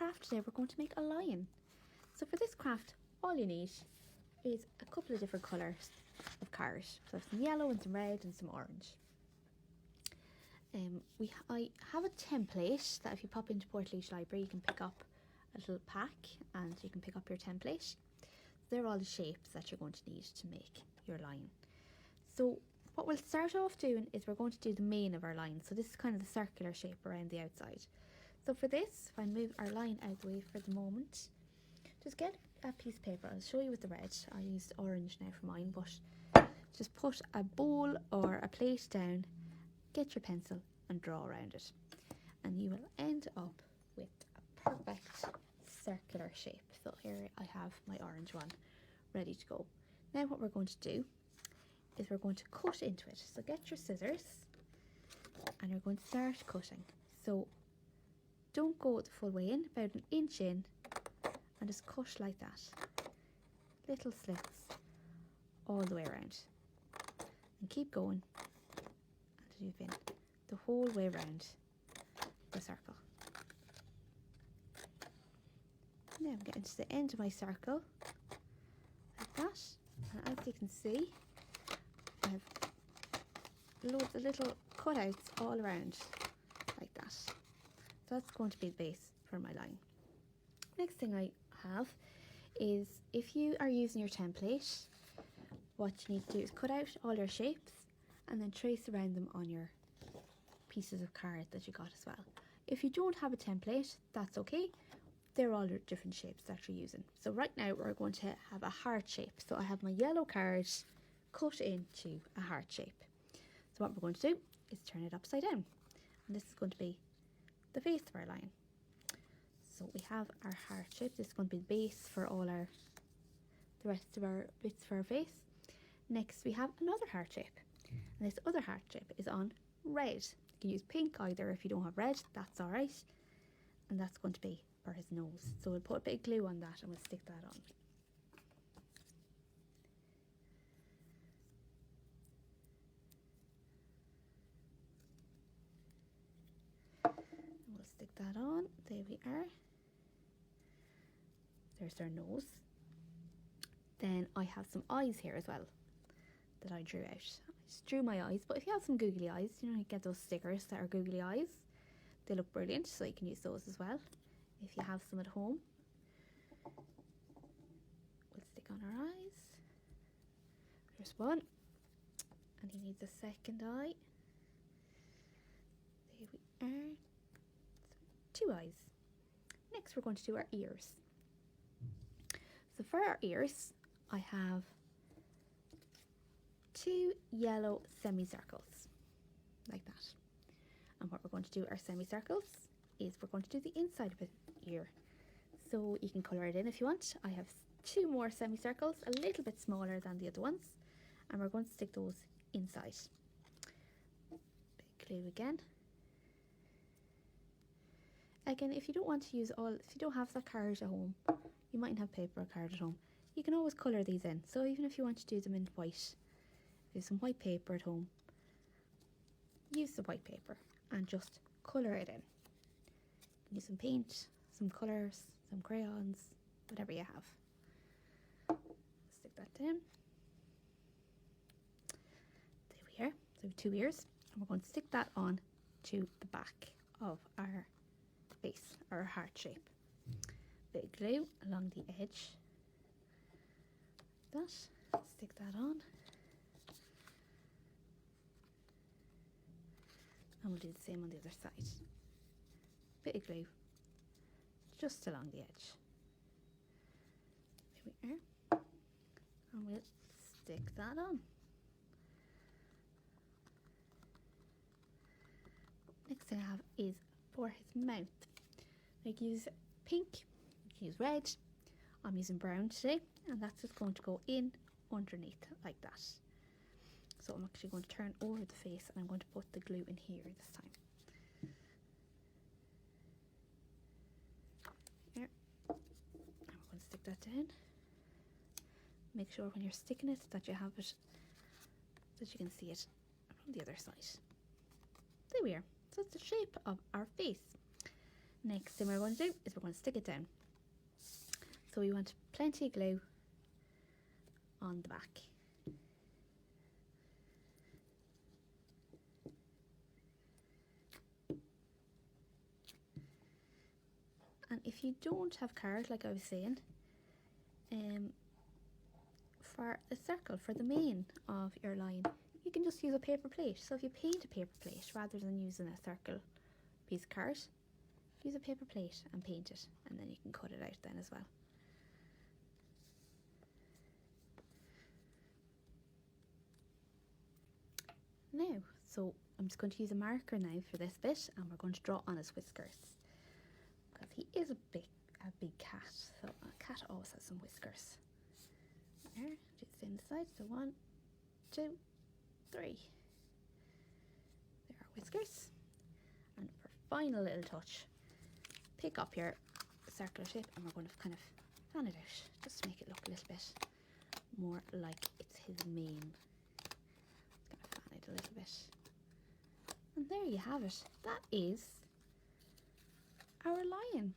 craft today, we're going to make a lion. So for this craft, all you need is a couple of different colours of card. So some yellow and some red and some orange. I have a template that if you pop into Portlaoise Library, you can pick up a little pack and you can pick up your template. They're all the shapes that you're going to need to make your lion. So what we'll start off doing is we're going to do the mane of our lion. So this is kind of the circular shape around the outside. So for this, if I move our line out of the way for the moment, just get a piece of paper. I'll show you with the red. I used orange now for mine, but just put a bowl or a plate down, get your pencil and draw around it. And you will end up with a perfect circular shape. So here I have my orange one ready to go. Now what we're going to do is we're going to cut into it. So get your scissors and you're going to start cutting. So don't go the full way in, about an inch in, and just cut like that. Little slits all the way around. And keep going until you've been the whole way around the circle. Now I'm getting to the end of my circle, like that. And as you can see, I have loads of little cutouts all around, like that. So that's going to be the base for my line. Next thing I have is, if you are using your template, what you need to do is cut out all your shapes and then trace around them on your pieces of card that you got as well. If you don't have a template, that's okay. They're all different shapes that you're using. So right now we're going to have a heart shape. So I have my yellow card cut into a heart shape. So what we're going to do is turn it upside down. And this is going to be the face of our lion. So we have our heart shape. This is going to be the base for all the rest of our bits for our face. Next we have another heart shape. And this other heart shape is on red. You can use pink either if you don't have red, that's alright. And that's going to be for his nose. So we'll put a bit of glue on that and we'll stick that on. And we'll stick that on. There we are. There's our nose. Then I have some eyes here as well that I drew out. I just drew my eyes, but if you have some googly eyes, you get those stickers that are googly eyes. They look brilliant, so you can use those as well if you have some at home. We'll stick on our eyes. There's one, and he needs a second eye. There we are. So 2 eyes. Next we're going to do our ears. So for our ears, I have 2 yellow semicircles, like that. And what we're going to do our semicircles is we're going to do the inside of an ear. So you can colour it in if you want. I have 2 more semicircles, a little bit smaller than the other ones, and we're going to stick those inside. Bit glue again. Again, if you don't want to use if you don't have that card at home, you mightn't have paper or card at home, you can always colour these in. So even if you want to do them in white, if you have some white paper at home, use the white paper and just colour it in. Use some paint, some colours, some crayons, whatever you have. Stick that down. There we are. So 2 ears, and we're going to stick that on to the back of our face, our heart shape. Bit of glue along the edge. That. Stick that on. And we'll do the same on the other side. Bit of glue just along the edge. There we are. And we'll stick that on. Next thing I have is for his mouth. I can use pink, you can use red. I'm using brown today, and that's just going to go in underneath like that. So I'm actually going to turn over the face and I'm going to put the glue in here this time. There. And we're going to stick that down. Make sure when you're sticking it that you have it, that you can see it from the other side. There we are. So it's the shape of our face. Next thing we're going to do is we're going to stick it down. So we want plenty of glue on the back. And if you don't have card, like I was saying, for the circle, for the main of your line, you can just use a paper plate. So if you paint a paper plate rather than using a circle piece of card, use a paper plate and paint it, and then you can cut it out then as well. Now, so I'm just going to use a marker now for this bit, and we're going to draw on his whiskers, because he is a big cat, so a cat always has some whiskers. There, just in the side, so 1, 2, 3. There are whiskers. And for final little touch, pick up your circular shape, and we're going to kind of fan it out, just to make it look a little bit more like it's his mane. Just going to fan it a little bit. And there you have it. That is our lion.